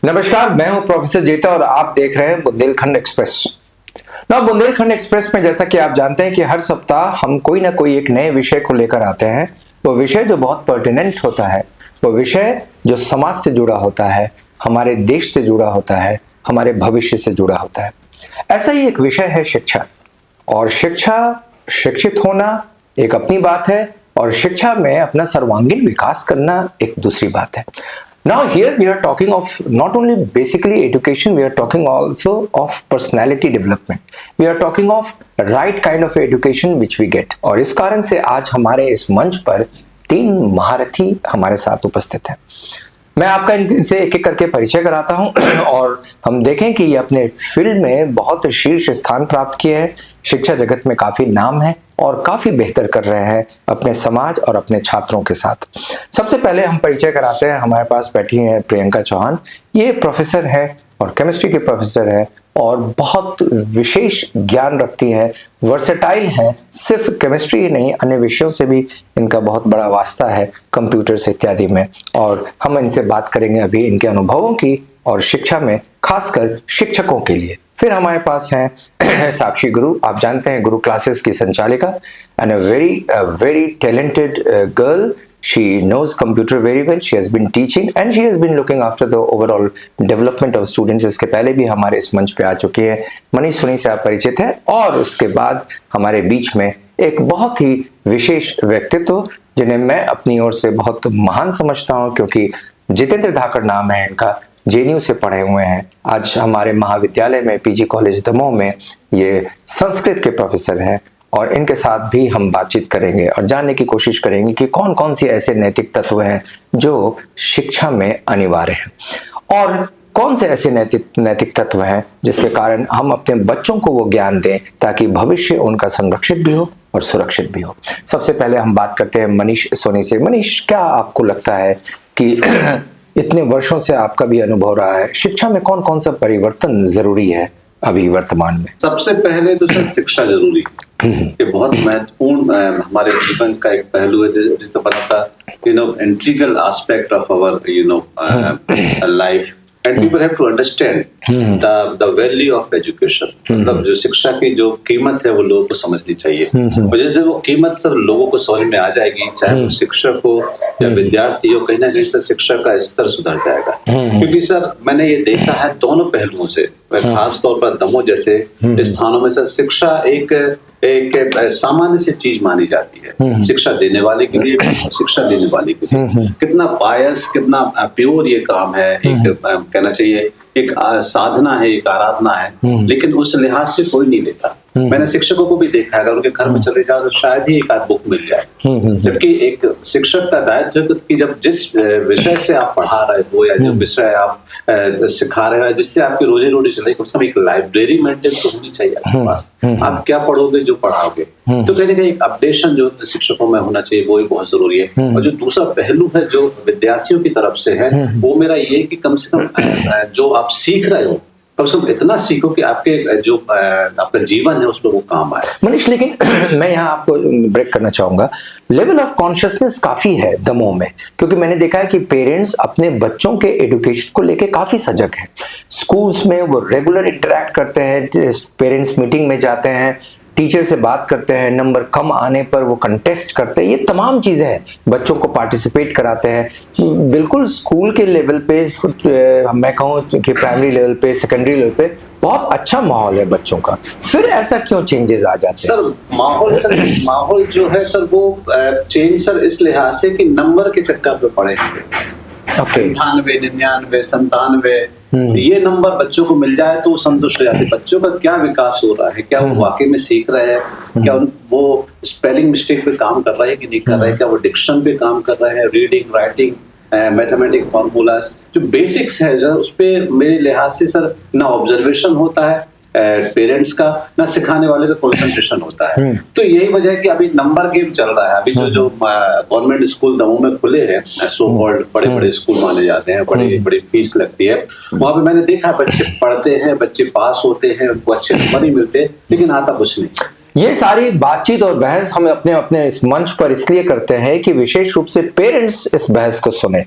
नमस्कार, मैं हूं प्रोफेसर जेता और आप देख रहे हैं बुंदेलखंड एक्सप्रेस। बुंदेलखंड एक्सप्रेस में जैसा कि आप जानते हैं कि हर सप्ताह हम कोई ना कोई एक नए विषय को लेकर आते हैं। वो विषय जो बहुत पर्टिनेंट होता है, वो विषय जो समाज से जुड़ा होता है, हमारे देश से जुड़ा होता है, हमारे भविष्य से जुड़ा होता है। ऐसा ही एक विषय है शिक्षा। और शिक्षित होना एक अपनी बात है और शिक्षा में अपना सर्वांगीण विकास करना एक दूसरी बात है। Now here we are talking of not only basically education, we are talking also of personality development. We are talking of right kind of education which we get. और इस कारण से आज हमारे इस मंच पर 3 महारथी हमारे साथ उपस्थित हैं। मैं आपका इनसे एक एक करके परिचय कराता हूं और हम देखें कि ये अपने फील्ड में बहुत शीर्ष स्थान प्राप्त किए हैं, शिक्षा जगत में काफी नाम है और काफी बेहतर कर रहे हैं अपने समाज और अपने छात्रों के साथ। सबसे पहले हम परिचय कराते हैं, हमारे पास बैठी हैं प्रियंका चौहान। ये प्रोफेसर है और केमिस्ट्री के प्रोफेसर है और बहुत विशेष ज्ञान रखती है, वर्सेटाइल है, सिर्फ केमिस्ट्री ही नहीं अन्य विषयों से भी इनका बहुत बड़ा वास्ता है, कंप्यूटर्स इत्यादि में। और हम इनसे बात करेंगे अभी इनके अनुभवों की और शिक्षा में, खासकर शिक्षकों के लिए। फिर हमारे पास हैं साक्षी गुरु, आप जानते हैं गुरु क्लासेस की संचालिका and a very talented girl. She knows computer very well. She has been teaching and she has been looking after the overall development of students. इसके पहले भी हमारे इस मंच पे आ चुकी है। मनीष सोनी से आप परिचित हैं। और उसके बाद हमारे बीच में एक बहुत ही विशेष व्यक्तित्व जिन्हें मैं अपनी ओर से बहुत महान समझता हूँ, क्योंकि जितेंद्र धाकड़ नाम है इनका, जेएनयू से पढ़े हुए हैं। आज हमारे महाविद्यालय में पीजी कॉलेज दमोह में ये संस्कृत के प्रोफेसर हैं और इनके साथ भी हम बातचीत करेंगे और जानने की कोशिश करेंगे कि कौन कौन सी ऐसे नैतिक तत्व हैं जो शिक्षा में अनिवार्य हैं और कौन से ऐसे नैतिक तत्व हैं जिसके कारण हम अपने बच्चों को वो ज्ञान दें ताकि भविष्य उनका संरक्षित भी हो और सुरक्षित भी हो। सबसे पहले हम बात करते हैं मनीष सोनी से। मनीष, क्या आपको लगता है कि इतने वर्षों से आपका भी अनुभव रहा है, शिक्षा में कौन कौन सा परिवर्तन जरूरी है अभी वर्तमान में? सबसे पहले तो सर शिक्षा जरूरी है। ये बहुत महत्वपूर्ण हमारे जीवन का एक पहलू है, जिससे बनाता integral aspect of our life and people have to understand the value of education. मतलब जो शिक्षा की जो कीमत है वो लोगों को समझनी चाहिए और जिस दिन वो कीमत सर लोगों को समझ में आ जाएगी, चाहे वो शिक्षक हो या विद्यार्थी हो, कहीं ना कहीं से शिक्षा का स्तर सुधर जाएगा। क्योंकि सर मैंने ये देखा है दोनों पहलुओं से, खास तौर पर दमोह जैसे स्थानों में सर शिक्षा एक सामान्य सी चीज मानी जाती है, शिक्षा देने वाले के लिए, शिक्षा लेने वाले के लिए। कितना बायस, कितना प्योर ये काम है, एक कहना चाहिए एक साधना है, एक आराधना है, लेकिन उस लिहाज से कोई नहीं लेता। मैंने शिक्षकों को भी देखा है, अगर उनके घर में चले जाओ तो शायद ही एक आध बुक मिल जाए। जबकि एक शिक्षक का दायित्व है कि जब जिस विषय से आप पढ़ा रहे हो या जो विषय आप सिखा रहे हो, जिससे आपकी रोजी रोटी चले, कम से कम एक लाइब्रेरी मेंटेन तो होनी चाहिए आपके पास। आप क्या पढ़ोगे, जो पढ़ाओगे। तो कहीं ना कहीं एक अपडेशन जो शिक्षकों में होना चाहिए वो ही बहुत जरूरी है। और जो दूसरा पहलू है जो विद्यार्थियों की तरफ से है, वो मेरा ये है कि कम से कम जो आप सीख रहे हो कम से कम इतना सीखो कि आपके जो आपका जीवन है उसमें वो काम आए। मनीष, लेकिन मैं यहाँ आपको ब्रेक करना चाहूंगा। लेवल ऑफ कॉन्शियसनेस काफी है दमोह में, क्योंकि मैंने देखा है कि पेरेंट्स अपने बच्चों के एजुकेशन को लेके काफी सजग हैं। स्कूल्स में वो रेगुलर इंटरेक्ट करते हैं, पेरेंट्स मीटिंग में जाते हैं, टीचर से बात करते हैं, नंबर कम आने पर वो कंटेस्ट करते हैं। ये तमाम चीजें हैं, बच्चों को पार्टिसिपेट कराते हैं। बिल्कुल स्कूल के लेवल पे, मैं कहूँ कि प्राइमरी लेवल पे, सेकेंडरी लेवल पे बहुत अच्छा माहौल है बच्चों का। फिर ऐसा क्यों चेंजेस आ जाते हैं? सर माहौल जो है सर वो चेंज सर इस लिहाज से कि नंबर के चक्कर पे पड़े हैं। 98, 99, 97 ये नंबर बच्चों को मिल जाए तो संतुष्ट हो जाते हैं। बच्चों का क्या विकास हो रहा है, क्या वो वाकई में सीख रहे हैं, क्या वो स्पेलिंग मिस्टेक पे काम कर रहे हैं कि नहीं कर रहे हैं, क्या वो डिक्शन पे काम कर रहे हैं, रीडिंग, राइटिंग, मैथमेटिक फॉर्मूलाज जो बेसिक्स है सर, उस पे मेरे लिहाज से सर ना ऑब्जर्वेशन होता है पेरेंट्स का, ना सिखाने वाले का कंसंट्रेशन होता है। तो यही वजह है कि अभी नंबर गेम चल रहा है। अभी जो गवर्नमेंट स्कूल दमोह में खुले हैं, सो कॉल्ड बड़े बड़े स्कूल माने जाते हैं, बड़ी फीस लगती है, वहां पे मैंने देखा बच्चे पढ़ते हैं, बच्चे पास होते हैं, उनको अच्छे नंबर ही मिलते हैं, लेकिन आता कुछ नहीं। ये सारी बातचीत और बहस हम अपने अपने इस मंच पर इसलिए करते हैं कि विशेष रूप से पेरेंट्स इस बहस को सुने,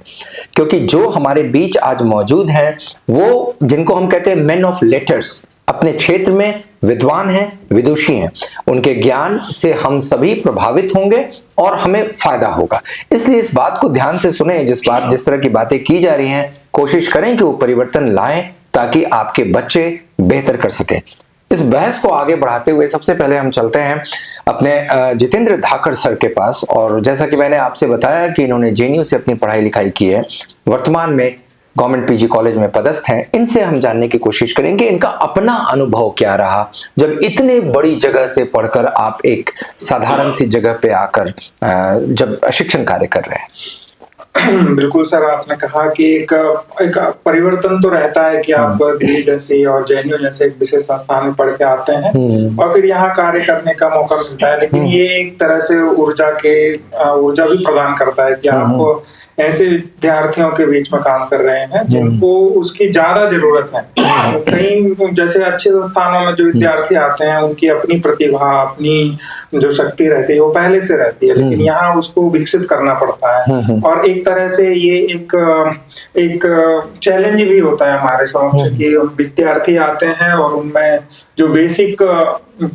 क्योंकि जो हमारे बीच आज मौजूद हैं वो जिनको हम कहते हैं मेन ऑफ लेटर्स, अपने क्षेत्र में विद्वान हैं, विदुषी हैं, उनके ज्ञान से हम सभी प्रभावित होंगे और हमें फायदा होगा। इसलिए इस बात को ध्यान से सुने, जिस तरह की बातें की जा रही हैं कोशिश करें कि वो परिवर्तन लाएं ताकि आपके बच्चे बेहतर कर सकें। इस बहस को आगे बढ़ाते हुए सबसे पहले हम चलते हैं अपने जितेंद्र धाकड़ सर के पास, और जैसा कि मैंने आपसे बताया कि इन्होंने जेएनयू से अपनी पढ़ाई लिखाई की है, वर्तमान में गवर्नमेंट पीजी कॉलेज में पदस्थ हैं। इनसे हम जानने की कोशिश करेंगे इनका अपना अनुभव क्या रहा जब इतने बड़ी जगह से पढ़कर आप एक साधारण सी जगह पे आकर जब शिक्षण कार्य कर रहे हैं। बिल्कुल सर, आपने कहा कि एक परिवर्तन तो रहता है कि आप दिल्ली जैसे और जेएनयू जैसे एक विशेष संस्थान में पढ़ के आते हैं और फिर यहाँ कार्य करने का मौका मिलता है, लेकिन ये एक तरह से ऊर्जा भी प्रदान करता है कि आप ऐसे विद्यार्थियों के बीच में काम कर रहे हैं जिनको उसकी ज्यादा जरूरत है। कहीं जैसे अच्छे संस्थानों में जो विद्यार्थी आते हैं उनकी अपनी प्रतिभा, अपनी जो शक्ति रहती है वो पहले से रहती है, लेकिन यहाँ उसको विकसित करना पड़ता है। और एक तरह से ये एक चैलेंज भी होता है हमारे समक्ष कि विद्यार्थी आते हैं और उनमें जो बेसिक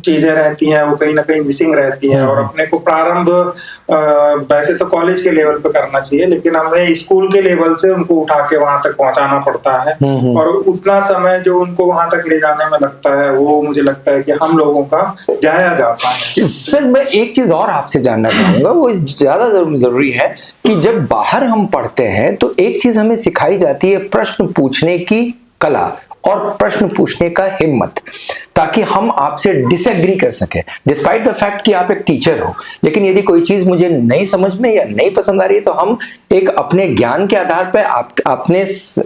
चीजें रहती हैं वो कहीं ना कहीं मिसिंग रहती है, और अपने को प्रारंभ वैसे तो कॉलेज के लेवल पे करना चाहिए, लेकिन हमें स्कूल के लेवल से उनको उठा के वहां तक पहुंचाना पड़ता है, और उतना समय जो उनको वहां तक ले जाने में लगता है वो मुझे लगता है कि हम लोगों का जाया जाता है। सर, मैं एक चीज और आपसे जानना चाहूंगा, वो ज्यादा जरूरी है कि जब बाहर हम पढ़ते हैं तो एक चीज हमें सिखाई जाती है प्रश्न पूछने की कला और प्रश्न पूछने का हिम्मत, ताकि हम आपसे डिसएग्री कर सके डिस्पाइट द फैक्ट कि आप एक टीचर हो। लेकिन यदि कोई चीज मुझे नहीं समझ में या नहीं पसंद आ रही है तो हम एक अपने ज्ञान के आधार पर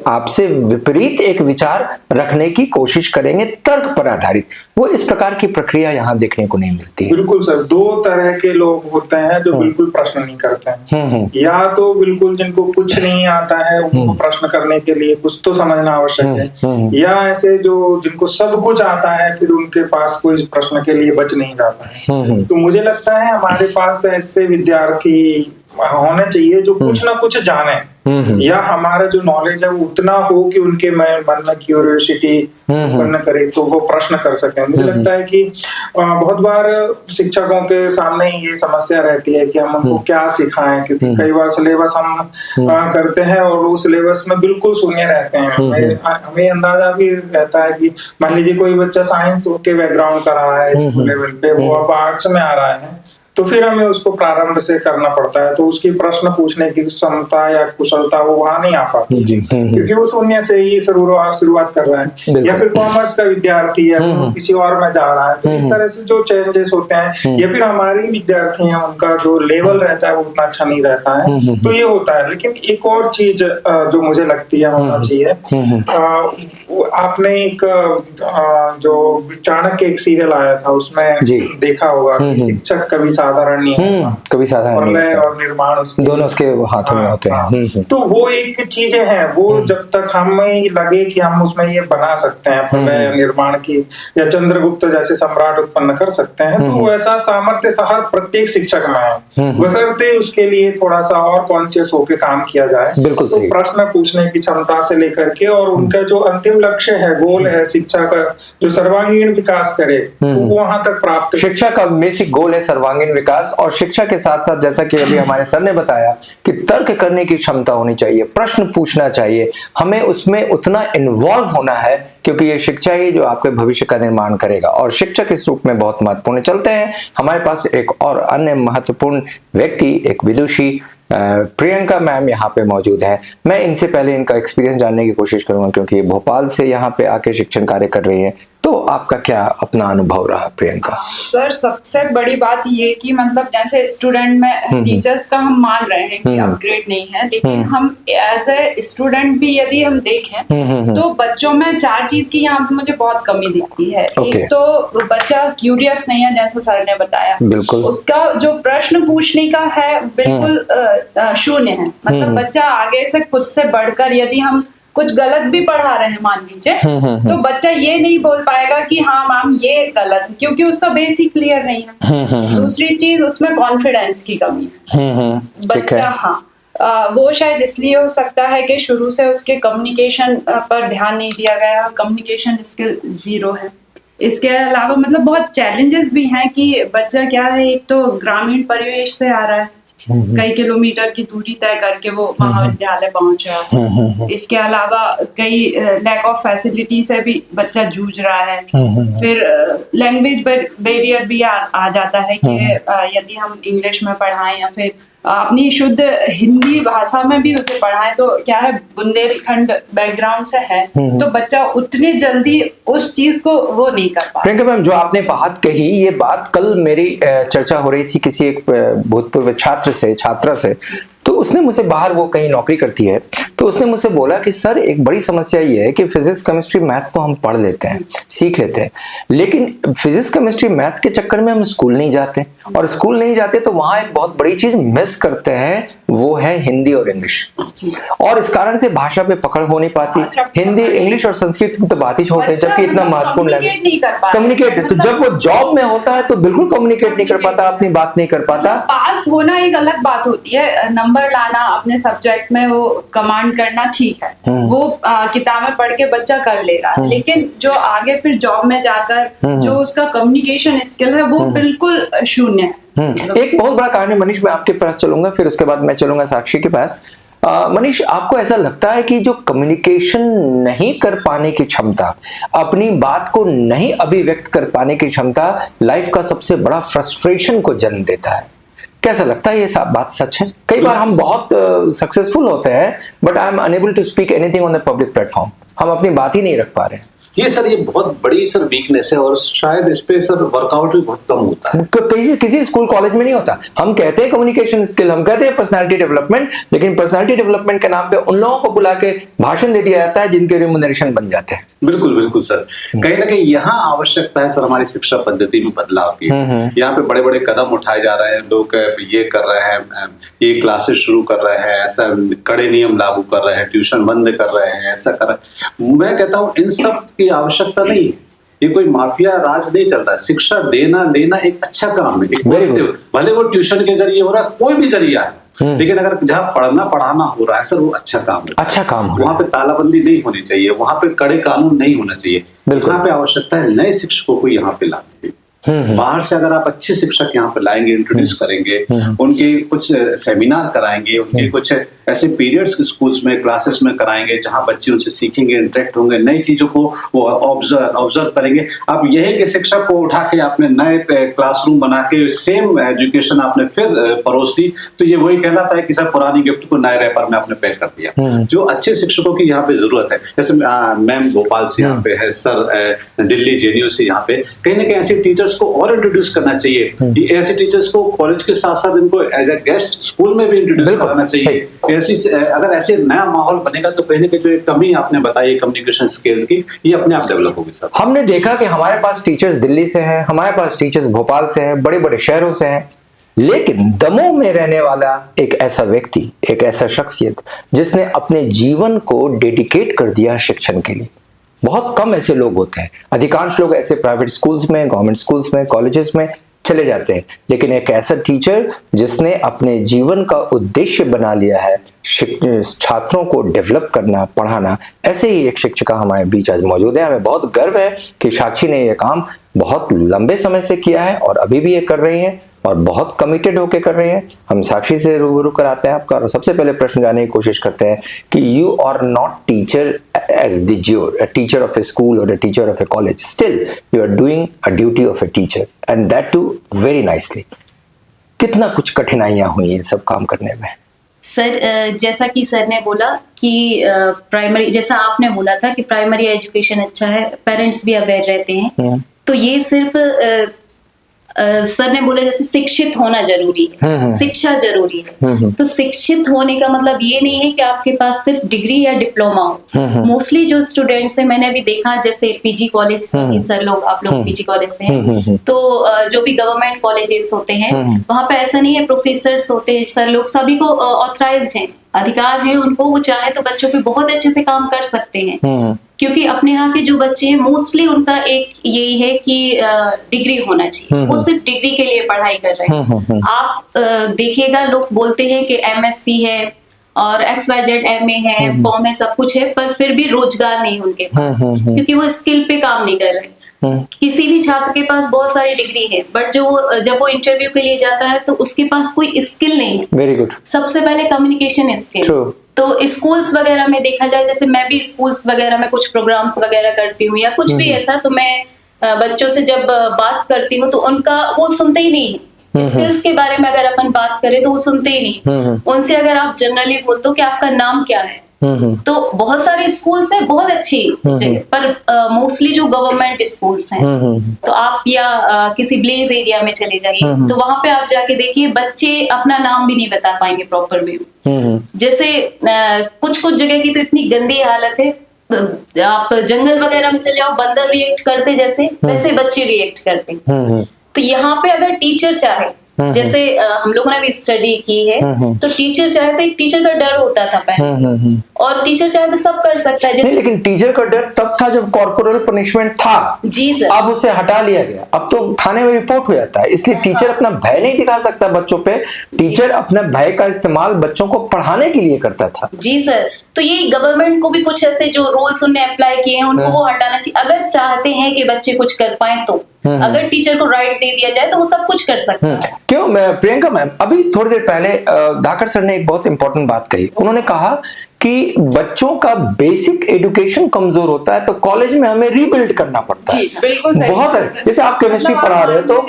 आपसे विपरीत एक विचार रखने की कोशिश करेंगे, तर्क पर आधारित। वो इस प्रकार की प्रक्रिया यहाँ देखने को नहीं मिलती है। बिल्कुल सर, दो तरह के लोग होते हैं जो बिल्कुल प्रश्न नहीं करते हैं, या तो बिल्कुल जिनको कुछ नहीं आता है उनको प्रश्न करने के लिए कुछ तो समझना आवश्यक है, या ऐसे जो जिनको सब कुछ आता है फिर उनके पास कोई प्रश्न के लिए बच नहीं जाता है। तो मुझे लगता है हमारे पास ऐसे विद्यार्थी होने चाहिए जो कुछ ना कुछ जाने, या हमारा जो नॉलेज है वो उतना हो कि उनके मन में क्यूरियोसिटी उत्पन्न करे तो वो प्रश्न कर सके। मुझे लगता है कि बहुत बार शिक्षकों के सामने ये समस्या रहती है कि हम उनको क्या सिखाएं, क्योंकि कई बार सिलेबस हम करते हैं और वो सिलेबस में बिल्कुल शून्य रहते हैं। हमें अंदाजा भी रहता है कि मान लीजिए कोई बच्चा साइंस के बैकग्राउंड का रहा है स्कूल लेवल पे, वो अब आर्ट्स में आ रहा है, तो फिर हमें उसको प्रारंभ से करना पड़ता है, तो उसकी प्रश्न पूछने की क्षमता या कुशलता वो वहां नहीं आ पाती, क्योंकि वो शून्य से ही शुरुआत कर रहा है। या फिर कॉमर्स का विद्यार्थी है वो किसी और में जा रहा है, तो इस तरह से जो चेंजेस होते हैं, या फिर हमारे विद्यार्थी हैं उनका जो लेवल रहता है वो उतना अच्छा नहीं रहता है, तो ये होता है। लेकिन एक और चीज जो मुझे लगती है होना चाहिए, आपने एक जो चाणक्य एक सीरियल आया था उसमें देखा होगा कि शिक्षक कभी साधारण नहीं होता, कभी साधारण नहीं और निर्माण दोनों उसके हाथों में होते हैं। तो वो एक चीजें हैं, वो जब तक हमें लगे कि हम उसमें ये बना सकते हैं प्रलय निर्माण की, या चंद्रगुप्त जैसे सम्राट उत्पन्न कर सकते हैं, तो वैसा सामर्थ्य हर प्रत्येक शिक्षक में है, बशर्ते उसके लिए थोड़ा सा और कॉन्शियस होकर काम किया जाए। बिल्कुल तो प्रश्न पूछने की क्षमता से लेकर के और उनका जो अंतिम लक्ष्य है, गोल है शिक्षा का, जो सर्वांगीण विकास करे, वो वहां तक प्राप्त। शिक्षा का बेसिक गोल है सर्वांगीण विकास, और शिक्षा के साथ साथ जैसा कि अभी हमारे सर ने बताया कि तर्क करने की क्षमता होनी चाहिए, प्रश्न पूछना चाहिए, हमें उसमें उतना इन्वॉल्व होना है, क्योंकि ये शिक्षा ही जो आपके भविष्य का निर्माण करेगा। और शिक्षक इस रूप में बहुत महत्वपूर्ण। चलते हैं, हमारे पास एक और अन्य महत्वपूर्ण व्यक्ति, एक विदुषी प्रियंका मैम यहाँ पे मौजूद है। मैं इनसे पहले इनका एक्सपीरियंस जानने की कोशिश करूंगा, क्योंकि ये भोपाल से यहाँ पे आके शिक्षण कार्य कर रही है। तो आपका क्या अपना अनुभव रहा प्रियंका? सर, सबसे बड़ी बात ये कि मतलब जैसे स्टूडेंट में टीचर्स का हम मान रहे हैं कि अपग्रेड नहीं है, लेकिन हम एज ए स्टूडेंट भी यदि हम देखें तो बच्चों में 4 चीज की यहाँ पे मुझे बहुत कमी दिखती है। एक तो बच्चा क्यूरियस नहीं है, जैसा सर ने बताया, बिल्कुल उसका जो प्रश्न पूछने का है बिल्कुल शून्य है। मतलब बच्चा आगे से खुद से बढ़कर यदि हम कुछ गलत भी पढ़ा रहे हैं मान लीजिए, तो बच्चा ये नहीं बोल पाएगा कि हाँ मैम ये गलत है, क्योंकि उसका बेस ही क्लियर नहीं है। दूसरी चीज उसमें कॉन्फिडेंस की कमी है। ठीक है। बच्चा हाँ वो शायद इसलिए हो सकता है कि शुरू से उसके कम्युनिकेशन पर ध्यान नहीं दिया गया, कम्युनिकेशन स्किल 0 है। इसके अलावा मतलब बहुत चैलेंजेस भी हैं कि बच्चा क्या है, एक तो ग्रामीण परिवेश से आ रहा है, कई किलोमीटर की दूरी तय करके वो महाविद्यालय पहुंच रहा है। इसके अलावा कई लैक ऑफ फैसिलिटी से भी बच्चा जूझ रहा है। फिर लैंग्वेज बैरियर भी आ जाता है कि यदि हम इंग्लिश में पढ़ाएं या फिर अपनी शुद्ध हिंदी भाषा में भी उसे पढ़ाएं, तो क्या है बुंदेलखंड बैकग्राउंड से है तो बच्चा उतनी जल्दी उस चीज को वो नहीं कर पाता। प्रियंका मैम, जो आपने बात कही, ये बात कल मेरी चर्चा हो रही थी किसी एक भूतपूर्व छात्रा से, तो उसने मुझसे, बाहर वो कहीं नौकरी करती है, तो उसने मुझसे बोला कि सर एक बड़ी समस्या ये है कि फिजिक्स केमिस्ट्री मैथ्स तो हम पढ़ लेते हैं, सीख लेते हैं, लेकिन फिजिक्स केमिस्ट्री मैथ्स के चक्कर में हम स्कूल नहीं जाते, और स्कूल नहीं जाते तो वहां एक बहुत बड़ी चीज मिस करते हैं, वो है हिंदी और इंग्लिश। और इस कारण से भाषा पे पकड़ हो नहीं पाती। हिंदी, इंग्लिश और संस्कृत की तो बात ही छोड़ दें, जबकि इतना महत्वपूर्ण लैंग्वेज कम्युनिकेट, तो जब वो जॉब में होता है तो बिल्कुल कम्युनिकेट नहीं कर पाता, अपनी बात नहीं कर पाता। पास होना एक अलग बात होती है, नंबर लाना अपने सब्जेक्ट में, वो कमांड करना ठीक है, वो किताबें पढ़ के बच्चा कर ले रहा है, लेकिन जो आगे फिर जॉब में जाकर जो उसका कम्युनिकेशन स्किल है वो बिल्कुल शून्य है। एक बहुत बड़ा कारण है। मनीष, मैं आपके पास चलूंगा, फिर उसके बाद मैं चलूंगा साक्षी के पास। मनीष, आपको ऐसा लगता है कि जो कम्युनिकेशन नहीं कर पाने की क्षमता, अपनी बात को नहीं अभिव्यक्त कर पाने की क्षमता लाइफ का सबसे बड़ा फ्रस्ट्रेशन को जन्म देता है? कैसा लगता है, ये बात सच है? कई बार हम बहुत सक्सेसफुल होते हैं, but I am unable to speak anything on the public platform, हम अपनी बात ही नहीं रख पा रहे हैं। ये सर, ये बहुत बड़ी सर वीकनेस है, और शायद इस पे सर वर्कआउट भी बहुत कम होता है। किसी स्कूल कॉलेज में नहीं होता। हम कहते हैं कम्युनिकेशन स्किल, हम कहते हैं पर्सनालिटी डेवलपमेंट, लेकिन पर्सनालिटी डेवलपमेंट के नाम पे उन लोगों को बुला के भाषण दे दिया जाता है जिनके रिम्यूनरेशन बन जाते हैं। बिल्कुल बिल्कुल सर, कहीं ना कहीं यहाँ आवश्यकता है सर हमारी शिक्षा पद्धति में बदलाव की। यहाँ पे बड़े बड़े कदम उठाए जा रहे हैं, लोग ये कर रहे हैं, ये क्लासेस शुरू कर रहे हैं, ऐसा कड़े नियम लागू कर रहे हैं, ट्यूशन बंद कर रहे हैं, ऐसा कर रहे हैं। मैं कहता हूँ इन सब की आवश्यकता नहीं है, ये कोई माफिया राज नहीं चल रहा है। शिक्षा देना लेना एक अच्छा काम है, एक पॉजिटिव, भले वो ट्यूशन के जरिए हो रहा है, कोई भी जरिया है, लेकिन अगर जहाँ पढ़ना पढ़ाना हो रहा है सर, वो अच्छा काम है, अच्छा काम हो रहा है। वहाँ पे तालाबंदी नहीं होनी चाहिए, वहाँ पे कड़े कानून नहीं होना चाहिए। यहाँ पे आवश्यकता है नए शिक्षकों को यहाँ पे लाने की। बाहर से अगर आप अच्छे शिक्षक यहाँ पे लाएंगे, इंट्रोड्यूस करेंगे, उनके कुछ सेमिनार कराएंगे, उनके कुछ ऐसे पीरियड्स स्कूल्स में, क्लासेस में कराएंगे जहाँ बच्चे उनसे सीखेंगे, इंटरेक्ट होंगे, नई चीजों को वो ऑब्जर्व करेंगे। अब यही कि शिक्षक को उठा के आपने नए क्लासरूम बना के सेम एजुकेशन आपने फिर परोस दी, तो ये वही कहलाता है कि सर पुरानी गिफ्ट को नए रैपर में आपने पैक कर दिया। जो अच्छे शिक्षकों की यहाँ पे जरूरत है, जैसे मैम भोपाल से यहाँ पे है, सर दिल्ली JNU से यहाँ पे, कहीं ना कहीं ऐसे टीचर्स को और इंट्रोड्यूस करना चाहिए। ऐसे टीचर्स को कॉलेज के साथ साथ इनको एज ए गेस्ट स्कूल में भी इंट्रोड्यूस करना चाहिए। ऐसी अगर ऐसे नया माहौल बनेगा तो कहीं ना कहीं जो एक कमी आपने बताई कम्युनिकेशन स्किल्स की, ये अपने आप डेवलप होगी सर। हमने देखा कि हमारे पास टीचर्स दिल्ली से हैं, हमारे पास टीचर्स भोपाल से हैं, बड़े बड़े शहरों से हैं, लेकिन दमोह में रहने वाला एक ऐसा व्यक्ति, एक ऐसा शख्सियत जिसने अपने जीवन को डेडिकेट कर दिया शिक्षण के लिए, बहुत कम ऐसे लोग होते हैं। अधिकांश लोग ऐसे प्राइवेट स्कूल्स में, गवर्नमेंट स्कूल्स में, कॉलेजेस में चले जाते हैं, लेकिन एक ऐसा टीचर जिसने अपने जीवन का उद्देश्य बना लिया है छात्रों को डेवलप करना, पढ़ाना, ऐसे ही एक शिक्षिका हमारे बीच आज मौजूद है। हमें बहुत गर्व है कि साक्षी ने यह काम बहुत लंबे समय से किया है और अभी भी ये कर रही हैं और बहुत कमिटेड होकर कर रहे हैं। हम साक्षी से रूबरू कराते हैं आपका, और सबसे पहले प्रश्न जानने की कोशिश करते हैं कि you are not teacher as the teacher of a school और a teacher of a college, still you are doing a duty of a teacher and that too very nicely. कितना कुछ कठिनाइयां हुई इन सब काम करने में? सर, जैसा कि सर ने बोला कि प्राइमरी, जैसा आपने बोला था कि प्राइमरी एजुकेशन अच्छा है, पेरेंट्स भी अवेयर रहते हैं, तो ये सिर्फ सर ने बोला जैसे शिक्षित होना जरूरी है, शिक्षा जरूरी है। तो शिक्षित होने का मतलब ये नहीं है कि आपके पास सिर्फ डिग्री या डिप्लोमा हो। मोस्टली जो स्टूडेंट्स हैं, मैंने भी देखा, जैसे पीजी कॉलेज से, सर लोग, आप लोग पीजी कॉलेज से हैं, तो जो भी गवर्नमेंट कॉलेजेस होते हैं वहां पे ऐसा नहीं है प्रोफेसर्स होते हैं, सर लोग सभी को ऑथराइज्ड हैं अधिकार है उनको, वो चाहे तो बच्चों पे बहुत अच्छे से काम कर सकते हैं। क्योंकि अपने यहाँ के जो बच्चे हैं मोस्टली उनका एक यही है कि डिग्री होना चाहिए, वो सिर्फ डिग्री के लिए पढ़ाई कर रहे हैं। आप देखिएगा लोग बोलते हैं कि MSc है और XYZ MA है, फॉर्म है, सब कुछ है, पर फिर भी रोजगार नहीं उनके पास, क्योंकि वो स्किल पे काम नहीं कर रहे। किसी भी छात्र के पास बहुत सारी डिग्री है, बट जब वो इंटरव्यू के लिए जाता है तो उसके पास कोई स्किल नहीं है। Very good. सबसे पहले कम्युनिकेशन स्किल। तो स्कूल्स वगैरह में देखा जाए, जैसे मैं भी स्कूल्स वगैरह में कुछ प्रोग्राम्स वगैरह करती हूँ या कुछ भी ऐसा, तो मैं बच्चों से जब बात करती हूँ तो उनका वो सुनते ही नहीं है। स्किल्स के बारे में अगर अपन बात करें तो वो सुनते ही नहीं। उनसे अगर आप जनरली बोलते हो कि आपका नाम क्या है, तो बहुत सारे स्कूल्स हैं बहुत अच्छी जगह, पर मोस्टली जो गवर्नमेंट स्कूल्स हैं, तो आप या किसी ब्लेज एरिया में चले जाइए, तो वहां पे आप जाके देखिए बच्चे अपना नाम भी नहीं बता पाएंगे प्रॉपर वे। जैसे कुछ जगह की तो इतनी गंदी हालत है, आप जंगल वगैरह में चले जाओ, बंदर रिएक्ट करते जैसे वैसे बच्चे रिएक्ट करते। तो यहाँ पे अगर टीचर चाहे, जैसे हम लोगों ने भी स्टडी की है, तो टीचर चाहे तो एक टीचर का डर होता था पहले, और टीचर चाहे तो सब कर सकता है। नहीं, लेकिन टीचर का डर तब था जब कॉर्पोरल पनिशमेंट था। जी सर। अब उसे हटा लिया गया, अब तो थाने में रिपोर्ट हो जाता है, इसलिए टीचर अपना भय नहीं दिखा सकता बच्चों पे। टीचर अपना भय का इस्तेमाल बच्चों को पढ़ाने के लिए करता था। जी सर। तो ये गवर्नमेंट को भी कुछ ऐसे जो रूल्स उन्होंने अप्लाई किए हैं उनको वो हटाना चाहिए, अगर चाहते हैं कि बच्चे कुछ कर पाए तो। अगर टीचर को राइट दे दिया जाए तो वो सब कुछ कर सकता है। क्यों प्रियंका मैम, अभी थोड़ी देर पहले धाकड़ सर ने एक बहुत इंपॉर्टेंट बात कही। उन्होंने कहा कि बच्चों का बेसिक एजुकेशन कमजोर होता है तो कॉलेज में हमें रीबिल्ड करना पड़ता है। बिल्कुल सही। बहुत सारे, जैसे आप केमिस्ट्री पढ़ा रहे हो तो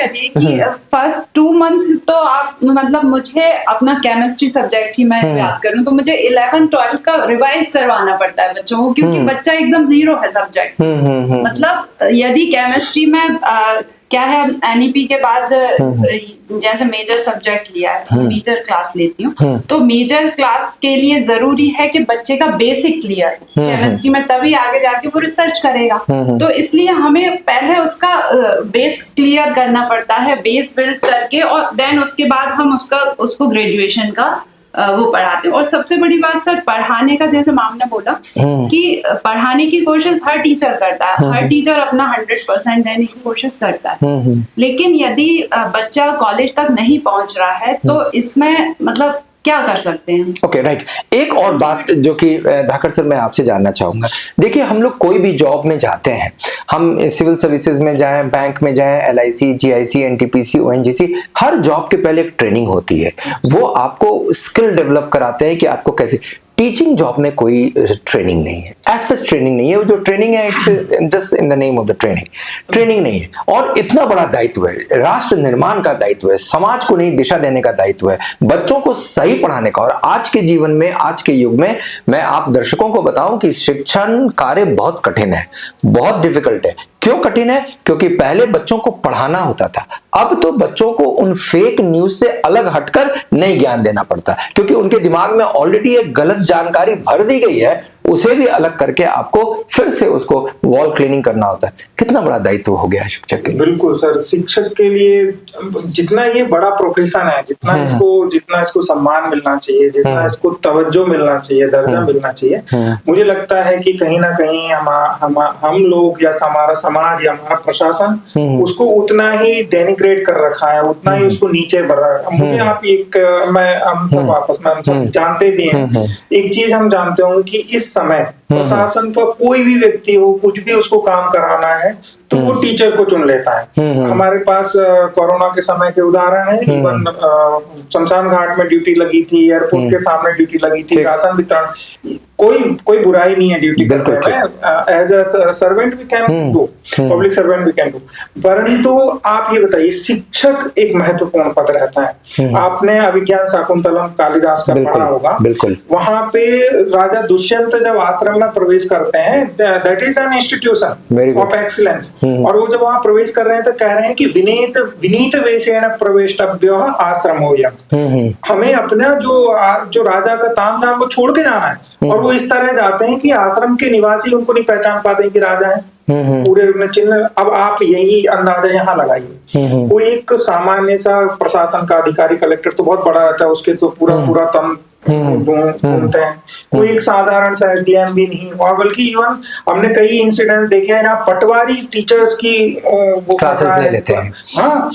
फर्स्ट 2 मंथ तो आप, मतलब मुझे अपना केमिस्ट्री सब्जेक्ट ही मैं याद करूं तो मुझे 11 12 का रिवाइज करवाना पड़ता है बच्चों को, क्योंकि बच्चा एकदम जीरो है सब्जेक्ट। मतलब यदि केमिस्ट्री में क्या है, NEP के बाद जैसे मेजर सब्जेक्ट लिया है, मेजर क्लास लेती हूँ, तो मेजर क्लास के लिए जरूरी है कि बच्चे का बेसिक क्लियर केमिस्ट्री में, तभी आगे जाके वो रिसर्च करेगा। तो इसलिए हमें पहले उसका बेस क्लियर करना पड़ता है, बेस बिल्ड करके, और देन उसके बाद हम उसको ग्रेजुएशन का वो पढ़ाते हैं। और सबसे बड़ी बात सर, पढ़ाने का, जैसे मैम ने बोला कि पढ़ाने की कोशिश हर टीचर करता है, हर टीचर अपना 100% देने की कोशिश करता है, लेकिन यदि बच्चा कॉलेज तक नहीं पहुंच रहा है तो इसमें मतलब क्या कर सकते हैं? Okay, right. एक और बात जो कि धाकड़ सर मैं आपसे जानना चाहूंगा, देखिए हम लोग कोई भी जॉब में जाते हैं, हम सिविल सर्विसेज में जाएं, बैंक में जाएं, LIC, GIC, NTPC, ONGC, हर जॉब के पहले एक ट्रेनिंग होती है। वो आपको स्किल डेवलप कराते हैं कि आपको कैसे। टीचिंग जॉब में कोई ट्रेनिंग नहीं है, एज सच ट्रेनिंग नहीं है। वो जो ट्रेनिंग है it's just in the name of the training नहीं है। और इतना बड़ा दायित्व है, राष्ट्र निर्माण का दायित्व है, समाज को नई दिशा देने का दायित्व है, बच्चों को सही पढ़ाने का। और आज के जीवन में, आज के युग में, मैं आप दर्शकों को बताऊं कि शिक्षण कार्य बहुत कठिन है, बहुत डिफिकल्ट है। क्यों कठिन है? क्योंकि पहले बच्चों को पढ़ाना होता था, अब तो बच्चों को उन फेक न्यूज से अलग हटकर नई ज्ञान देना पड़ता है, क्योंकि उनके दिमाग में ऑलरेडी एक गलत जानकारी भर दी गई है, उसे भी अलग करके आपको फिर से उसको वॉल क्लीनिंग करना होता है। कितना बड़ा दायित्व हो गया है शिक्षक के लिए। बिल्कुल सर, शिक्षक के लिए जितना ये बड़ा प्रोफेशन है, जितना इसको सम्मान मिलना चाहिए, जितना इसको तवज्जो मिलना चाहिए, दर्जा मिलना चाहिए, मुझे लगता है कि कहीं ना कहीं हम लोग या हमारा समाज या हमारा प्रशासन उसको उतना ही डेनिग्रेट कर रखा है, उतना ही उसको नीचे बढ़ रहा है। मुझे आप हम सब आपस में हम सब जानते भी हैं, एक चीज हम जानते होंगे कि इस समय प्रशासन का कोई भी व्यक्ति हो, कुछ भी उसको काम कराना है तो वो टीचर को चुन लेता है। हमारे पास कोरोना के समय के उदाहरण है, इवन शमशान घाट में ड्यूटी लगी थी, एयरपोर्ट के सामने ड्यूटी लगी थी, राशन वितरण, कोई बुराई नहीं है ड्यूटी करने में, as a servant we can do, public servant we can do. परंतु आप ये बताइए, शिक्षक एक महत्वपूर्ण पद रहता है। आपने अभिज्ञान शाकुंतलम कालिदास का पढ़ा होगा, वहां पे राजा दुष्यंत जब आश्रम में प्रवेश करते हैं, that is an institution of excellence, और वो जब वहां प्रवेश कर रहे हैं तो कह रहे हैं कि विनीत वेशेन प्रवेष्टव्यो आश्रमोऽयम्। हमें अपना जो राजा का ताम झाम को छोड़ के जाना है, और वो इस तरह जाते हैं कि आश्रम के निवासी उनको नहीं पहचान पाते कि राजा है, पूरे चिन्ह। अब आप यही अंदाजा यहाँ लगाइए, कोई एक सामान्य सा प्रशासन का अधिकारी, कलेक्टर तो बहुत बड़ा रहता है, उसके तो पूरा घूमते हैं, कोई एक साधारण सा एसडीएम भी नहीं हुआ, बल्कि इवन हमने कई इंसिडेंट देखे हैं ना, पटवारी टीचर्स की वो क्लासेस ले लेते हैं। हाँ,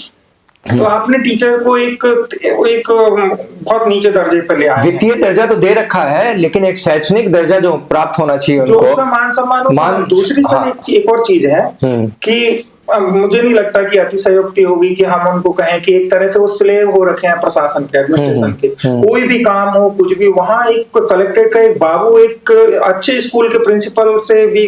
तो आपने टीचर को एक बहुत नीचे दर्जे पर ले आए, वित्तीय दर्जा तो दे रखा है, लेकिन एक शैक्षणिक दर्जा जो प्राप्त होना चाहिए जो उनको, उसका मान सम्मान दूसरी एक और चीज है कि मुझे नहीं लगता कि अतिशयोक्ति होगी कि हम उनको कहें कि एक तरह से वो स्लेव हो रखे हैं प्रशासन के, एडमिनिस्ट्रेशन के। कोई भी काम हो, कुछ भी, वहां एक कलेक्ट्रेट का एक बाबू एक अच्छे स्कूल के प्रिंसिपल से भी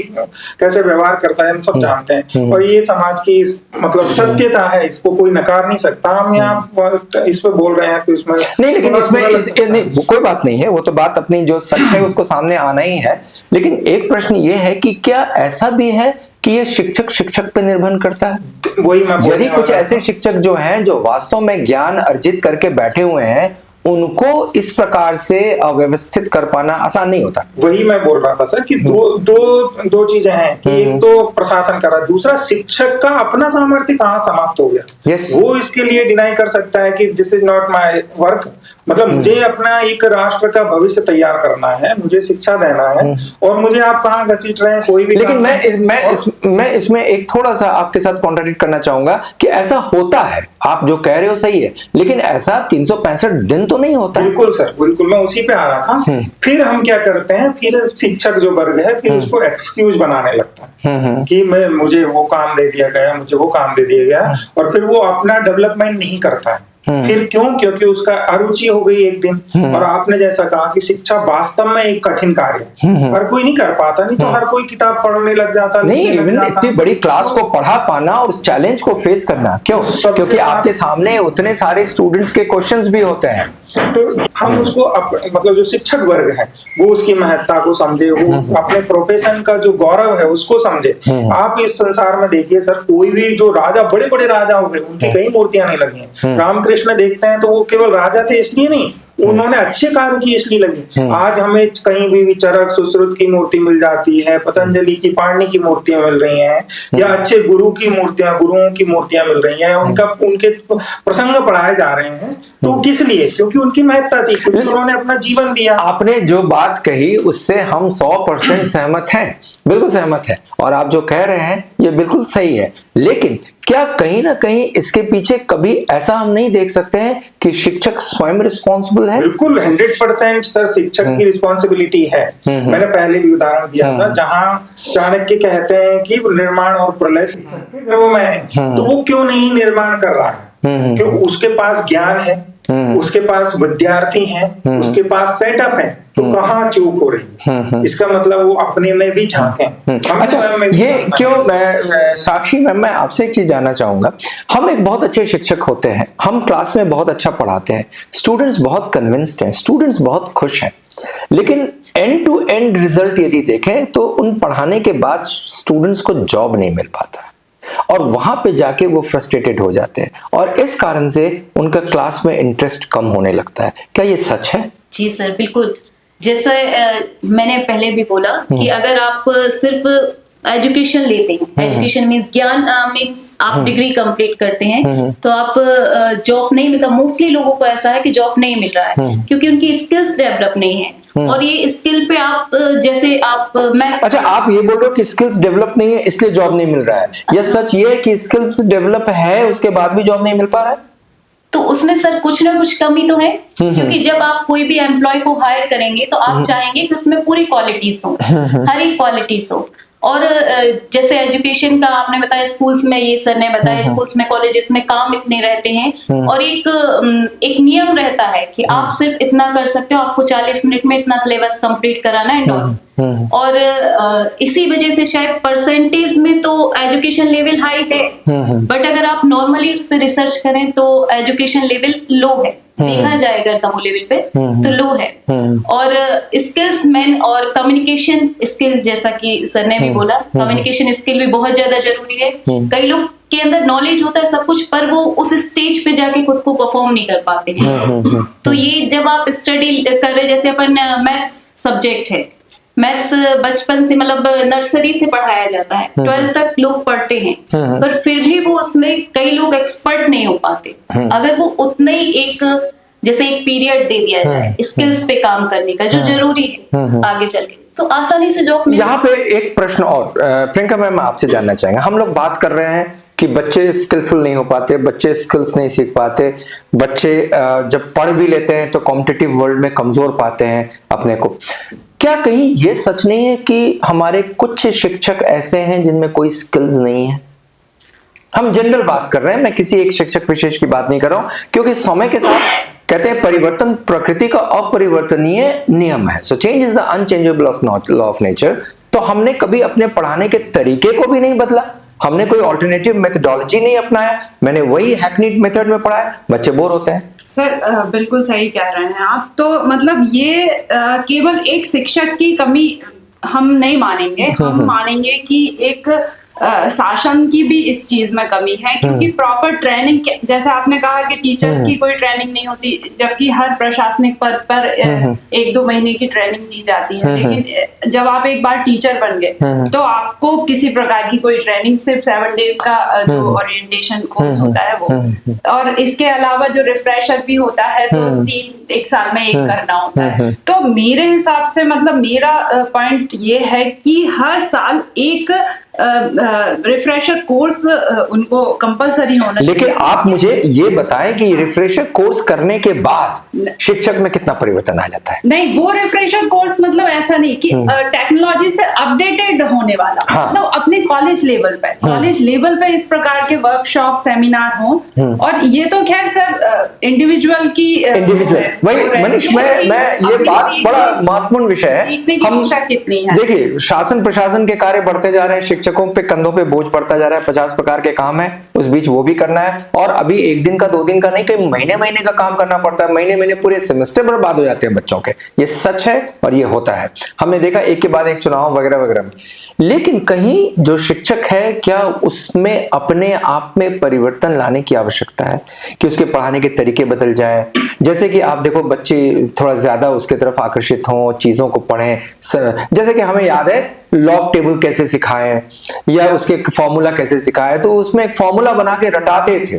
कैसे व्यवहार करता है हम सब जानते हैं, और ये समाज की मतलब सत्यता है, इसको कोई नकार नहीं सकता। हम यहाँ इस पे बोल रहे हैं तो इसमें नहीं, लेकिन इसमें कोई बात नहीं है, वो तो बात अपनी जो सच है उसको सामने आना ही है। लेकिन एक प्रश्न ये है कि क्या ऐसा भी है कि ये शिक्षक पे निर्भर करता है? वही मैं यदि कुछ ऐसे शिक्षक जो हैं जो वास्तव में ज्ञान अर्जित करके बैठे हुए हैं, उनको इस प्रकार से अव्यवस्थित कर पाना आसान नहीं होता। वही मैं बोल रहा था सर कि दो चीजें हैं कि एक तो प्रशासन का रहा, दूसरा शिक्षक का अपना सामर्थ्य कहाँ समाप्त हो गया। वो इसके लिए डिनाई कर सकता है कि this is not my work, मतलब मुझे अपना एक राष्ट्र का भविष्य तैयार करना है, मुझे शिक्षा देना है, और मुझे आप कहाँ घसीट रहे हैं कोई भी। लेकिन मैं इसमें एक थोड़ा सा आपके साथ कॉन्ट्राडिक्ट करना चाहूंगा कि ऐसा होता है, आप जो कह रहे हो सही है, लेकिन ऐसा 365 दिन तो नहीं होता। बिल्कुल सर, बिल्कुल, मैं उसी पे आ रहा था। फिर हम क्या करते हैं, फिर शिक्षक जो वर्ग है फिर उसको एक्सक्यूज बनाने लगता है कि मुझे वो काम दे दिया गया, मुझे वो काम दे दिया गया, और फिर वो अपना डेवलपमेंट नहीं करता है। फिर क्यों? क्योंकि उसका अरुचि हो गई एक दिन। और आपने जैसा कहा कि शिक्षा वास्तव में एक कठिन कार्य है, हर कोई नहीं कर पाता, नहीं तो हर कोई किताब पढ़ने लग जाता, नहीं, इतनी बड़ी क्लास को पढ़ा पाना और उस चैलेंज को फेस करना, क्यों? क्योंकि आपके सामने उतने सारे स्टूडेंट्स के क्वेश्चंस भी होते हैं। तो हम उसको मतलब जो शिक्षक वर्ग है वो उसकी महत्ता को समझे, वो अपने प्रोफेशन का जो गौरव है उसको समझे। आप इस संसार में देखिए सर, कोई भी जो राजा, बड़े बड़े राजा हो गए, उनकी कई मूर्तियां नहीं लगी हैं। रामकृष्ण देखते हैं तो वो केवल राजा थे इसलिए नहीं, उन्होंने अच्छे कार्य किए इसलिए लगी। आज हमें कहीं भी चरक सुश्रुत की मूर्ति मिल जाती है, पतंजलि की, पाणिनि की मूर्तियां मिल रही हैं, या अच्छे गुरुओं की मूर्तियां मिल रही हैं, उनके प्रसंग पढ़ाए जा रहे हैं। तो किस लिए? क्योंकि उनकी महत्ता थी, क्योंकि उन्होंने अपना जीवन दिया। आपने जो बात कही उससे हम 100% सहमत हैं, बिल्कुल सहमत है, और आप जो कह रहे हैं ये बिल्कुल सही है। लेकिन क्या कहीं ना कहीं इसके पीछे कभी ऐसा हम नहीं देख सकते हैं कि शिक्षक स्वयं रिस्पॉन्सिबल है? बिल्कुल 100% सर शिक्षक की रिस्पॉन्सिबिलिटी है। मैंने पहले भी उदाहरण दिया था, जहां चाणक्य कहते हैं कि निर्माण और प्रलय शिक्षक के गर्भ में है, तो वो क्यों नहीं निर्माण कर रहा है? क्यों? उसके पास ज्ञान है, उसके पास विद्यार्थी हैं, उसके पास सेटअप है, तो कहाँ चूक हो रही है? इसका मतलब वो अपने में भी झांकें। अच्छा, ये क्यों? मैं साक्षी मैम, मैं आपसे एक चीज जानना चाहूंगा। हम एक बहुत अच्छे शिक्षक होते हैं, हम क्लास में बहुत अच्छा पढ़ाते हैं, स्टूडेंट्स बहुत कन्विंस्ड हैं, स्टूडेंट्स बहुत खुश हैं, लेकिन एंड टू एंड रिजल्ट यदि देखें तो उन पढ़ाने के बाद स्टूडेंट्स को जॉब नहीं मिल पाता, और वहां पे जाके वो फ्रस्ट्रेटेड हो जाते हैं, और इस कारण से उनका क्लास में इंटरेस्ट कम होने लगता है। क्या ये सच है? जी सर, बिल्कुल। जैसे मैंने पहले भी बोला कि अगर आप सिर्फ एजुकेशन लेते हैं, एजुकेशन मीन्स ज्ञान, मीन्स आप डिग्री कंप्लीट करते हैं, तो आप जॉब नहीं मिलता। मोस्टली लोगों को ऐसा है कि जॉब नहीं मिल रहा है क्योंकि उनकी स्किल्स डेवलप नहीं है, और ये स्किल पे आप जैसे आप मैथ्स। अच्छा, आप ये बोल रहे हो कि स्किल्स डेवलप नहीं है इसलिए जॉब नहीं मिल रहा है, या सच ये है कि स्किल्स डेवलप है उसके बाद भी जॉब नहीं मिल पा रहा है? तो उसमें सर कुछ ना कुछ कमी तो है, क्योंकि जब आप कोई भी एम्प्लॉय को हायर करेंगे तो आप चाहेंगे कि उसमें पूरी क्वालिटीज हो, हर एक क्वालिटीज हो। और जैसे एजुकेशन का आपने बताया, स्कूल्स में, ये सर ने बताया, स्कूल्स में, कॉलेजेस में काम इतने रहते हैं, और एक नियम रहता है कि आप सिर्फ इतना कर सकते हो, आपको 40 मिनट में इतना सिलेबस कंप्लीट कराना है। और इसी वजह से शायद परसेंटेज में तो एजुकेशन लेवल हाई है, बट अगर आप नॉर्मली उस पर रिसर्च करें तो एजुकेशन लेवल लो है, देखा जाए अगर तमो लेवल पे तो लो है। और स्किल्स मैन और कम्युनिकेशन स्किल, जैसा कि सर ने भी बोला, कम्युनिकेशन स्किल भी बहुत ज्यादा जरूरी है। कई लोग के अंदर नॉलेज होता है सब कुछ, पर वो उस स्टेज पे जाके खुद को परफॉर्म नहीं कर पाते हैं। तो ये जब आप स्टडी कर रहे, जैसे अपन मैथ्स सब्जेक्ट है, मैथ्स बचपन से, मतलब नर्सरी से पढ़ाया जाता है, 12th तक लोग पढ़ते हैं, पर फिर भी वो उसमें कई लोग एक्सपर्ट नहीं हो पाते। अगर वो उतने ही एक जैसे एक पीरियड दे दिया जाए स्किल्स पे काम करने का, जो जरूरी है आगे चल के, तो आसानी से जॉब मिल। यहाँ पे एक प्रश्न और प्रियंका मैम आपसे जानना चाहेंगे। हम लोग बात कर रहे हैं कि बच्चे स्किलफुल नहीं हो पाते, बच्चे स्किल्स नहीं सीख पाते, बच्चे जब पढ़ भी लेते हैं तो कॉम्पिटिटिव वर्ल्ड में कमजोर पाते हैं अपने को। क्या कहीं ये सच नहीं है कि हमारे कुछ शिक्षक ऐसे हैं जिनमें कोई स्किल्स नहीं है? हम जनरल बात कर रहे हैं, मैं किसी एक शिक्षक विशेष की बात नहीं कर रहा हूं, क्योंकि समय के साथ कहते हैं परिवर्तन प्रकृति का अपरिवर्तनीय नियम है। So change is the unchangeable law of nature. तो हमने कभी अपने पढ़ाने के तरीके को भी नहीं बदला, हमने कोई ऑल्टरनेटिव मेथोडोलॉजी नहीं अपनाया, मैंने वही हैकनीड मेथड में पढ़ाया, बच्चे बोर होते हैं। सर बिल्कुल सही कह रहे हैं आप। तो मतलब ये केवल एक शिक्षक की कमी हम नहीं मानेंगे, हम मानेंगे कि एक शासन की भी इस चीज में कमी है, क्योंकि प्रॉपर ट्रेनिंग, जैसे आपने कहा कि टीचर्स की कोई ट्रेनिंग नहीं होती, जबकि हर प्रशासनिक पद पर 1-2 महीने की ट्रेनिंग दी जाती है। लेकिन जब आप एक बार टीचर बन गए तो आपको किसी प्रकार की कोई ट्रेनिंग, सिर्फ 7 डेज का जो ओरिएंटेशन कोर्स होता है वो, और इसके अलावा जो रिफ्रेशर भी होता है तो 1 साल में एक करना होता है। तो मेरे हिसाब से मतलब मेरा पॉइंट ये है कि हर साल एक रिफ्रेशर कोर्स उनको कंपलसरी होना। लेकिन आप मुझे ये बताएं कि रिफ्रेशर कोर्स करने के बाद शिक्षक में कितना परिवर्तन आ जाता है? नहीं, वो रिफ्रेशर कोर्स मतलब ऐसा नहीं कि टेक्नोलॉजी से अपडेटेड होने वाला, हाँ। मतलब अपने कॉलेज लेवल पे इस प्रकार के वर्कशॉप सेमिनार हो। और ये तो खैर सर इंडिविजुअल वही मनीष, मैं ये बात बड़ा महत्वपूर्ण विषय है। हम कितनी है, देखिए शासन प्रशासन के कार्य बढ़ते जा रहे हैं, शिक्षकों पे कंधों पे बोझ पड़ता जा रहा है, 50 प्रकार के काम है, उस बीच वो भी करना है, और अभी 1 दिन का 2 दिन का नहीं, कई महीने का काम करना पड़ता है, महीने पूरे सेमेस्टर बर्बाद हो जाते हैं बच्चों के। ये सच है और ये होता है, हमने देखा एक के बाद एक चुनाव वगैरह वगैरह में। लेकिन कहीं जो शिक्षक है, क्या उसमें अपने आप में परिवर्तन लाने की आवश्यकता है कि उसके पढ़ाने के तरीके बदल जाए? जैसे कि आप देखो बच्चे थोड़ा ज्यादा उसके तरफ आकर्षित हों, चीजों को पढ़ें, जैसे कि हमें याद है लॉग टेबल कैसे सिखाएं या उसके फॉर्मूला कैसे सिखाएं, तो उसमें एक फॉर्मूला बना के रटाते थे,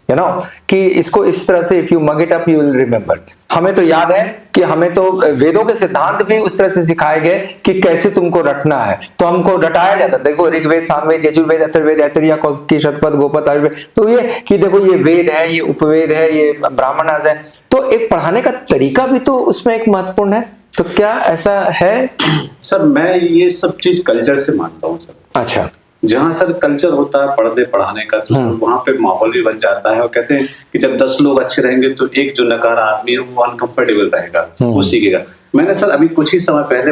यू नो, कि इसको इस तरह से if you mug it up you will remember. हमें तो याद है कि हमें तो वेदों के सिद्धांत भी उस तरह से सिखाए गए कि कैसे तुमको रटना है, तो हमको रटाया जाता। देखो ऋग्वेद, सामवेद, यजुर्वेद, अथर्ववेद, ऐतरेय, कौशिकी, शतपथ, गोपद, आयुर्वेद, तो ये कि देखो ये वेद है, ये उपवेद है, ये ब्राह्मणास है, तो एक पढ़ाने का तरीका भी तो उसमें एक महत्वपूर्ण है। तो क्या ऐसा है? सर मैं ये सब चीज कल्चर से मानता हूँ सर। अच्छा, जहाँ सर कल्चर होता है पढ़ने पढ़ाने का, तो वहाँ पे माहौल भी बन जाता है, और कहते हैं कि जब 10 लोग अच्छे रहेंगे तो एक जो नकारा आदमी है वो अनकंफर्टेबल रहेगा, वो सीखेगा। मैंने सर अभी कुछ ही समय पहले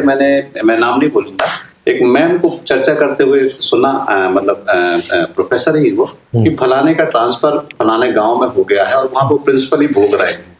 मैं नाम नहीं बोलूंगा, एक मैम को चर्चा करते हुए सुना, मतलब प्रोफेसर ही वो, कि फलाने का ट्रांसफर फलाने गाँव में हो गया है और वहाँ पे प्रिंसिपल ही भोग रहे हैं।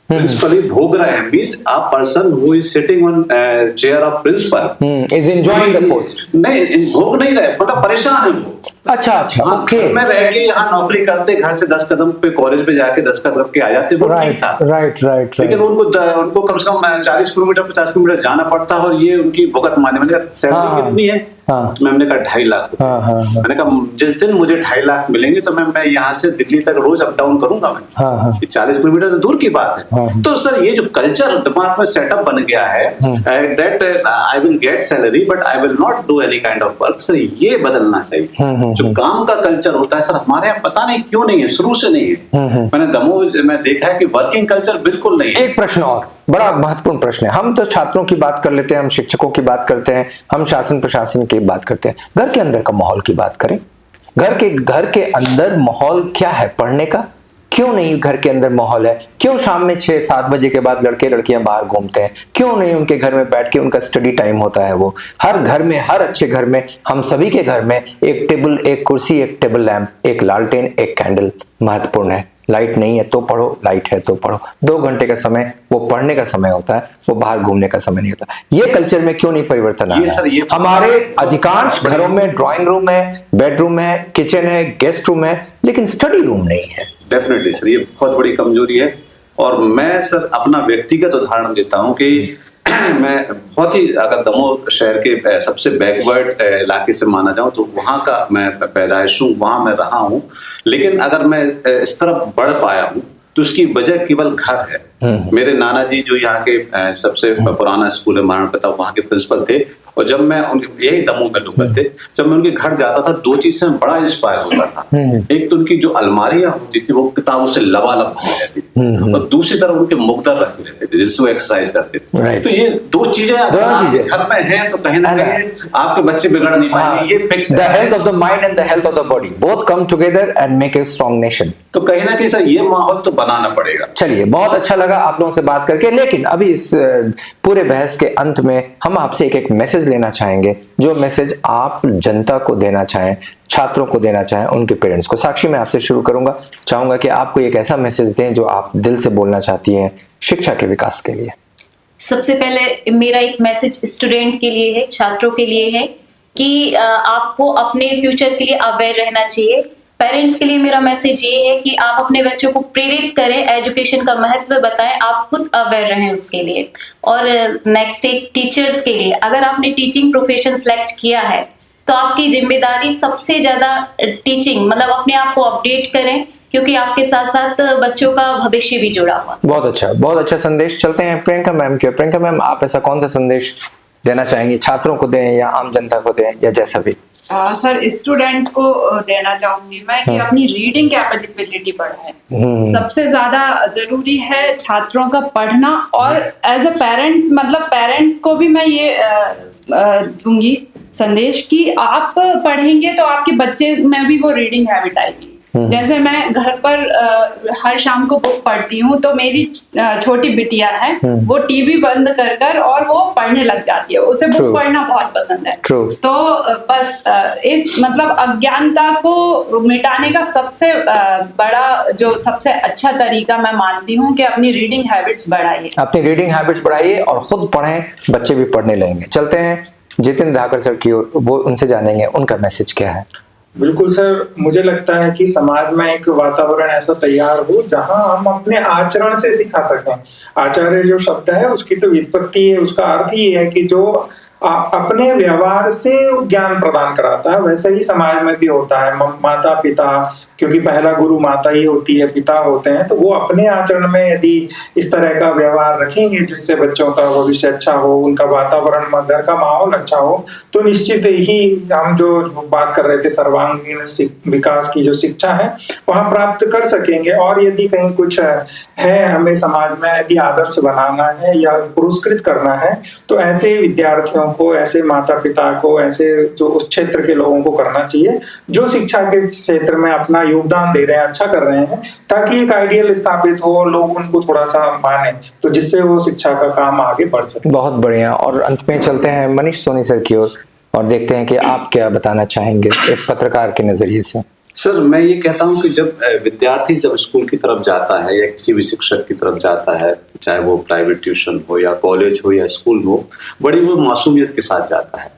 प्रिंसिपली भोग रहे हैं means a person who is sitting on chair of principal is enjoying the post. नहीं, भोग नहीं रहे, मतलब परेशान है वो। अच्छा, ओके। मैं रह के यहाँ नौकरी करते, घर से 10 कदम पे कॉलेज पे जाके 10 कदम के आ जाते, वो ठीक था। राइट। लेकिन उनको कम से कम 40 किलोमीटर 50 किलोमीटर जाना पड़ता है, और ये उनकी भुगत माने। मैंने कहा सैलरी कितनी है? तो मैंने कहा 2.5 लाख। मैंने कहा जिस दिन मुझे 2.5 लाख मिलेंगे तो मैं यहाँ से दिल्ली तक रोज अप डाउन करूंगा। मैं 40 किलोमीटर से दूर की बात है। तो सर ये जो कल्चर दिमाग में सेटअप बन गया है, that I will get salary but I will not do any kind of work, sir ये बदलना चाहिए। जो काम का कल्चर होता है सर हमारे यहाँ पता नहीं क्यों नहीं है, शुरू से नहीं है। मैंने दमोह में देखा है कि वर्किंग कल्चर बिल्कुल नहीं है। एक प्रश्न और बड़ा महत्वपूर्ण प्रश्न है। हम तो छात्रों की बात कर लेते हैं, हम शिक्षकों की बात करते हैं, हम शासन प्रशासन की बात करते हैं, घर के अंदर का माहौल की बात करें। घर के अंदर माहौल क्या है पढ़ने का? क्यों नहीं घर के अंदर माहौल है? क्यों शाम में 6-7 बजे के बाद लड़के लड़कियां बाहर घूमते हैं? क्यों नहीं उनके घर में बैठ के उनका स्टडी टाइम होता है? वो हर घर में, हर अच्छे घर में, हम सभी के घर में एक टेबल, एक कुर्सी, एक टेबल लैंप, एक लालटेन, एक कैंडल महत्वपूर्ण है। लाइट नहीं है तो पढ़ो, लाइट है तो पढ़ो। 2 घंटे का समय वो पढ़ने का समय होता है, वो बाहर घूमने का समय नहीं होता। ये कल्चर में क्यों नहीं परिवर्तन आ रहा है? हमारे अधिकांश घरों में ड्राइंग रूम है, बेडरूम है, किचन है, गेस्ट रूम है, लेकिन स्टडी रूम नहीं है। डेफिनेटली सर, ये बहुत बड़ी कमजोरी है। और मैं सर अपना व्यक्तिगत उदाहरण देता हूँ कि मैं बहुत ही, अगर दमोह शहर के सबसे बैकवर्ड इलाके से माना जाऊं तो वहां का मैं पैदाइश हूँ, वहां मैं रहा हूँ। लेकिन अगर मैं इस तरफ बढ़ पाया हूँ तो उसकी वजह केवल घर है। मेरे नाना जी जो यहाँ के सबसे पुराना स्कूल है महाराणा प्रताप, वहाँ के प्रिंसिपल थे, और जब मैं उनके, यही दमोह में लोग थे, जब मैं उनके घर जाता था, दो चीज से मैं बड़ा इंस्पायर होता था। एक तो उनकी जो अलमारियां होती थी वो किताबों से लबालब भरी रहती थी, और दूसरी तरफ उनके मुक्तर रखे रहते थे जिससे वो एक्सरसाइज करते थे। तो ये दो चीजें घर में हैं तो कहीं ना कहीं आपके बच्चे बिगड़ नहीं पाएंगे, ये फिक्स है। The health of the mind and the health of the body both come together and make a strong nation. तो कहीं ना कहीं सर ये माहौल तो बनाना पड़ेगा। चलिए, बहुत अच्छा लगा आप लोगों से बात करके, लेकिन अभी इस पूरे बहस के अंत में हम आपसे एक मैसेज लेना चाहेंगे, जो मैसेज आप जनता को देना चाहें, छात्रों को देना चाहें, उनके पेरेंट्स को। साक्षी, मैं आपसे शुरू करूंगा, चाहूंगा कि आपको एक ऐसा मैसेज दें जो आप दिल से बोलना चाहती हैं शिक्षा के विकास के लिए। सबसे पहले मेरा एक मैसेज स्टूडेंट के लिए है, छात्रों के लिए है कि आपको अपने फ्यूचर के लिए अवेयर रहना चाहिए। पेरेंट्स के लिए मेरा मैसेज ये है कि आप अपने बच्चों को प्रेरित करें, एजुकेशन का महत्व बताएं, आप खुद अवेयर रहें उसके लिए। और नेक्स्ट एक टीचर्स के लिए, अगर आपने टीचिंग प्रोफेशन सेलेक्ट किया है तो आपकी जिम्मेदारी सबसे ज्यादा टीचिंग, मतलब अपने आप को अपडेट करें, क्योंकि आपके साथ साथ बच्चों का भविष्य भी जुड़ा हुआ। बहुत अच्छा संदेश। चलते हैं प्रियंका मैम के। प्रियंका मैम, आप ऐसा कौन सा संदेश देना चाहेंगे, छात्रों को दें या आम जनता को दें या जैसा भी? सर, स्टूडेंट को देना चाहूंगी मैं कि अपनी रीडिंग कैपेबिलिटी बढ़ाएं। सबसे ज्यादा जरूरी है छात्रों का पढ़ना, और एज अ पेरेंट, मतलब पेरेंट को भी मैं ये दूंगी संदेश कि आप पढ़ेंगे तो आपके बच्चे में भी वो रीडिंग हैबिट आएगी। जैसे मैं घर पर हर शाम को बुक पढ़ती हूँ, तो मेरी छोटी बिटिया है, वो टीवी बंद कर कर और वो पढ़ने लग जाती है, उसे बुक पढ़ना बहुत पसंद है। तो बस इस मतलब अज्ञानता को मिटाने का सबसे बड़ा, जो सबसे अच्छा तरीका मैं मानती हूँ कि अपनी रीडिंग हैबिट्स बढ़ाइए। अपनी रीडिंग हैबिट्स बढ़ाइए और खुद पढ़ें, बच्चे भी पढ़ने लगेंगे। चलते हैं जितिन धाकर सर की ओर, वो उनसे जानेंगे उनका मैसेज क्या है। बिल्कुल सर, मुझे लगता है कि समाज में एक वातावरण ऐसा तैयार हो जहां हम अपने आचरण से सिखा सकें। आचार्य जो शब्द है उसकी तो व्युत्पत्ति है, उसका अर्थ ही है कि जो अपने व्यवहार से ज्ञान प्रदान कराता है, वैसे ही समाज में भी होता है। माता पिता, क्योंकि पहला गुरु माता ही होती है, पिता होते हैं, तो वो अपने आचरण में यदि इस तरह का व्यवहार रखेंगे जिससे बच्चों का भविष्य अच्छा हो, उनका वातावरण, घर का माहौल अच्छा हो, तो निश्चित ही हम जो बात कर रहे थे सर्वांगीण विकास की जो शिक्षा है वहां प्राप्त कर सकेंगे। और यदि कहीं कुछ है हमें समाज में यदि आदर्श बनाना है या पुरस्कृत करना है, तो ऐसे विद्यार्थियों को, ऐसे माता पिता को, ऐसे जो उस क्षेत्र के लोगों को करना चाहिए जो शिक्षा के क्षेत्र में अपना योगदान दे रहे हैं, अच्छा कर रहे हैं, ताकि एक आइडियल स्थापित हो, लोग उनको थोड़ा सा माने, तो जिससे वो शिक्षा का काम आगे बढ़ सके। बहुत बढ़िया। और अंत में चलते हैं मनीष सोनी सर की ओर और देखते हैं कि आप क्या बताना चाहेंगे एक पत्रकार के नजरिए से। सर, मैं ये कहता हूँ कि जब विद्यार्थी जब स्कूल की तरफ जाता है या किसी भी शिक्षक की तरफ जाता है, चाहे वो प्राइवेट ट्यूशन हो या कॉलेज हो या स्कूल हो, बड़ी वो मासूमियत के साथ जाता है।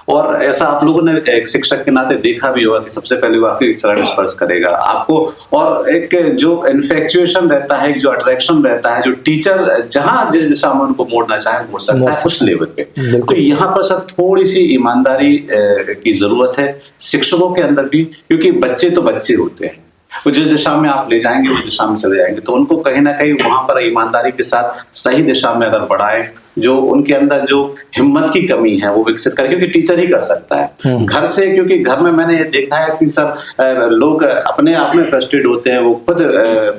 और ऐसा आप लोगों ने एक शिक्षक के नाते देखा भी होगा कि सबसे पहले वो आपके चरण स्पर्श करेगा आपको, और एक जो इन्फेक्चुएशन रहता है, जो अट्रैक्शन रहता है, जो टीचर जहां जिस दिशा में उनको मोड़ना चाहे मोड़ सकता है उस लेवल पे। तो यहाँ पर सर थोड़ी सी ईमानदारी की जरूरत है शिक्षकों के अंदर भी, क्योंकि बच्चे तो बच्चे होते हैं, वो जिस दिशा में आप ले जाएंगे उस दिशा में चले जाएंगे। तो उनको कहीं ना कहीं वहां पर ईमानदारी के साथ सही दिशा में अगर बढ़ाएं, जो उनके अंदर जो हिम्मत की कमी है वो विकसित करें, क्योंकि टीचर ही कर सकता है घर से। क्योंकि घर में मैंने ये देखा है कि सर लोग अपने आप में फ्रस्ट्रेट होते हैं, वो खुद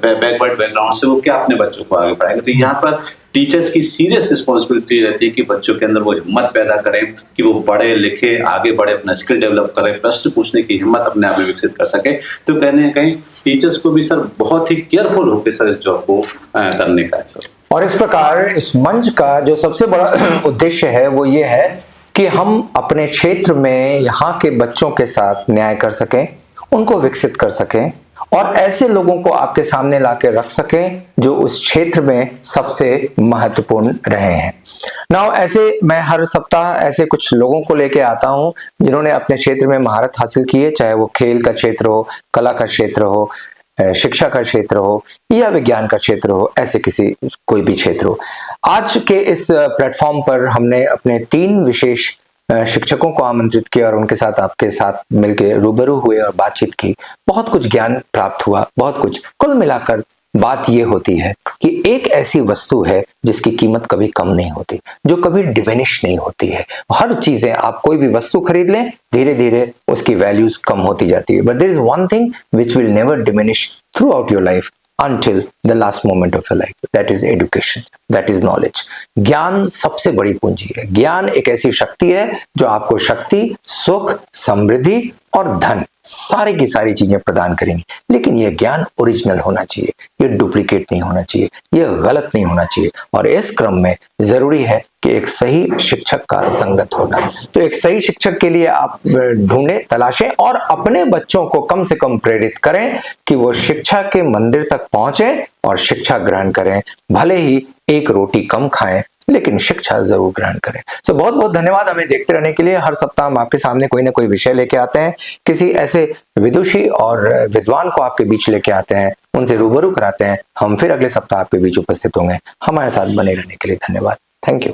बैकवर्ड बैकग्राउंड से, वो क्या अपने बच्चों को आगे बढ़ाएंगे। तो यहाँ पर टीचर्स की सीरियस रिस्पॉन्सिबिलिटी रहती है कि बच्चों के अंदर वो हिम्मत पैदा करें कि वो पढ़े लिखे, आगे बढ़े, अपना स्किल डेवलप करें, प्रश्न पूछने की हिम्मत अपने आप में विकसित कर सके। तो कहने कहीं टीचर्स को भी सर बहुत ही केयरफुल होकर सर इस जॉब को करने का है सर। और इस प्रकार इस मंच का जो सबसे बड़ा उद्देश्य है वो ये है कि हम अपने क्षेत्र में यहाँ के बच्चों के साथ न्याय कर सकें, उनको विकसित कर सकें और ऐसे लोगों को आपके सामने लाके रख सकें जो उस क्षेत्र में सबसे महत्वपूर्ण रहे हैं। नाउ ऐसे मैं हर सप्ताह ऐसे कुछ लोगों को लेके आता हूं जिन्होंने अपने क्षेत्र में महारत हासिल की है, चाहे वो खेल का क्षेत्र हो, कला का क्षेत्र हो, शिक्षा का क्षेत्र हो या विज्ञान का क्षेत्र हो, ऐसे किसी कोई भी क्षेत्र हो। आज के इस प्लेटफॉर्म पर हमने अपने 3 विशेष शिक्षकों को आमंत्रित किया और उनके साथ आपके साथ मिलकर रूबरू हुए और बातचीत की। बहुत कुछ ज्ञान प्राप्त हुआ, बहुत कुछ। कुल मिलाकर बात ये होती है कि एक ऐसी वस्तु है जिसकी कीमत कभी कम नहीं होती, जो कभी डिमिनिश नहीं होती है। हर चीजें, आप कोई भी वस्तु खरीद लें, धीरे धीरे उसकी वैल्यूज कम होती जाती है, but there is one thing which will never diminish throughout your life until the last moment of your life, that is education, that is knowledge। ज्ञान सबसे बड़ी पूंजी है। ज्ञान एक ऐसी शक्ति है जो आपको शक्ति, सुख, समृद्धि और धन, सारी की सारी चीजें प्रदान करेंगी, लेकिन यह ज्ञान ओरिजिनल होना चाहिए, ये डुप्लीकेट नहीं होना चाहिए, यह गलत नहीं होना चाहिए। और इस क्रम में जरूरी है कि एक सही शिक्षक का संगत होना। तो एक सही शिक्षक के लिए आप ढूंढें, तलाशें और अपने बच्चों को कम से कम प्रेरित करें कि वो शिक्षा के मंदिर तक पहुंचे और शिक्षा ग्रहण करें। भले ही एक रोटी कम खाएं, लेकिन शिक्षा जरूर ग्रहण करें। तो बहुत बहुत धन्यवाद हमें देखते रहने के लिए। हर सप्ताह हम आपके सामने कोई ना कोई विषय लेके आते हैं, किसी ऐसे विदुषी और विद्वान को आपके बीच लेके आते हैं, उनसे रूबरू कराते हैं। हम फिर अगले सप्ताह आपके बीच उपस्थित होंगे। हमारे साथ बने रहने के लिए धन्यवाद। Thank you.